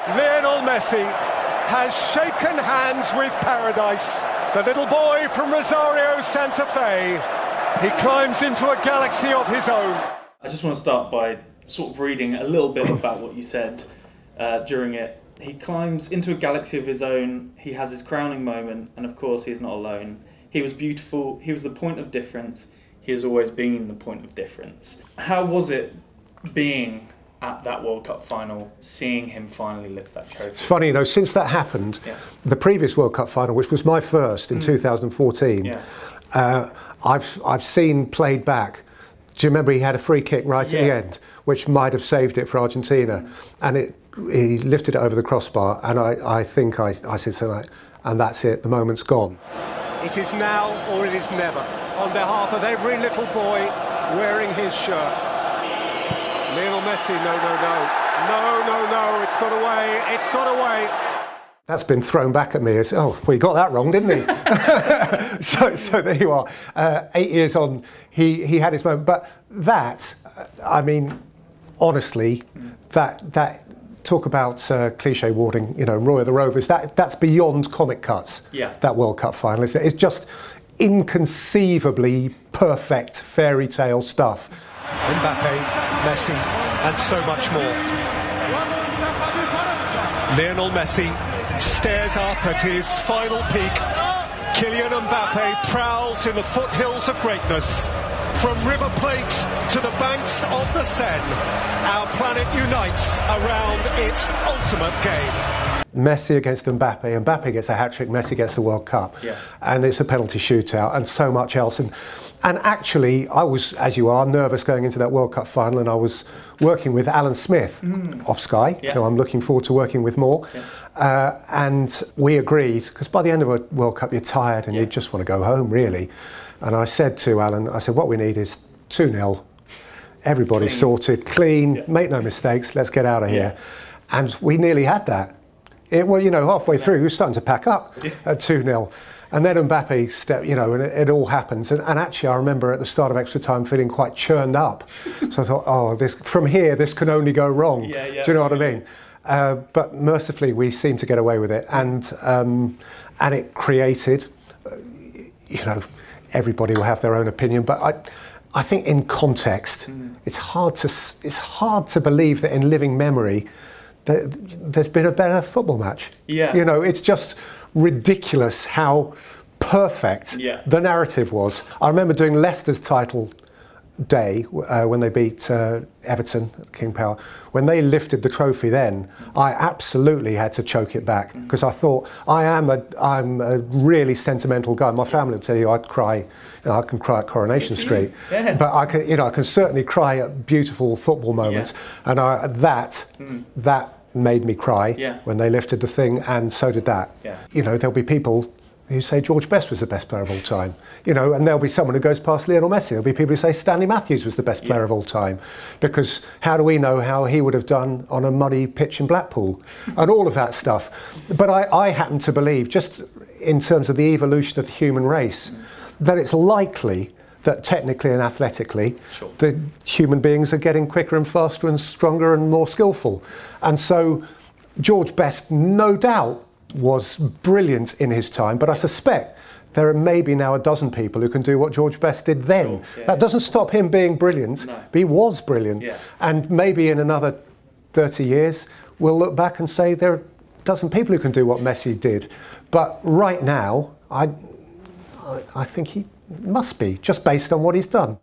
Lionel Messi has shaken hands with paradise. The little boy from Rosario, Santa Fe. He climbs into a galaxy of his own. I just want to start by sort of reading a little bit about what you said during it. He climbs into a galaxy of his own. He has his crowning moment, and of course, he is not alone. He was beautiful. He was the point of difference. He has always been the point of difference. How was it being at that World Cup final, seeing him finally lift that trophy? It's funny, you know, since that happened, the previous World Cup final, which was my first in 2014, I've seen played back. Do you remember he had a free kick right at the end, which might have saved it for Argentina, and he lifted it over the crossbar, and I think I said something like, and that's it, the moment's gone. It is now or it is never, on behalf of every little boy wearing his shirt. Lionel Messi, no, it's got away. That's been thrown back at me as, oh, well, he got that wrong, didn't he? so there you are. 8 years on, he had his moment. But that, I mean, honestly, that talk about cliche warding, you know, Roy of the Rovers, that's beyond comic cuts, that World Cup final. It's just inconceivably perfect fairy tale stuff. Mbappe, Messi, and so much more. Lionel Messi stares up at his final peak. Kylian Mbappe prowls in the foothills of greatness. From River Plate to the banks of the Seine, our planet unites around its ultimate game. Messi against Mbappe, Mbappe gets a hat-trick, Messi gets the World Cup, and it's a penalty shootout and so much else. And actually, I was, as you are, nervous going into that World Cup final, and I was working with Alan Smith off Sky, who I'm looking forward to working with more. And we agreed, because by the end of a World Cup, you're tired and you just want to go home, really. And I said to Alan, I said, what we need is 2-0. Everybody's sorted, clean, make no mistakes, let's get out of here. And we nearly had that. Well, you know, halfway through, we were starting to pack up at 2-0. And then Mbappe stepped, you know, and it all happens. And actually, I remember at the start of extra time feeling quite churned up. So I thought, oh, from here, this can only go wrong. Do you know what I mean? But mercifully, we seemed to get away with it. And it created, you know, everybody will have their own opinion. But I think in context, it's hard to believe that in living memory, there's been a better football match. You know, it's just ridiculous how perfect the narrative was. I remember doing Leicester's title day when they beat Everton at King Power. When they lifted the trophy then, I absolutely had to choke it back, because I thought, I'm a really sentimental guy. My family would tell you I'd cry, you know, I can cry at Coronation Street, but I can certainly cry at beautiful football moments, and that made me cry when they lifted the thing, and so did that. You know, there'll be people who say George Best was the best player of all time, you know, and there'll be someone who goes past Lionel Messi. There'll be people who say Stanley Matthews was the best player of all time, because how do we know how he would have done on a muddy pitch in Blackpool, and all of that stuff. But I happen to believe, just in terms of the evolution of the human race, that it's likely that technically and athletically, the human beings are getting quicker and faster and stronger and more skillful. And so George Best, no doubt, was brilliant in his time, but I suspect there are maybe now a dozen people who can do what George Best did then. That doesn't stop him being brilliant, but he was brilliant. And maybe in another 30 years, we'll look back and say there are a dozen people who can do what Messi did. But right now, I think he must be, just based on what he's done.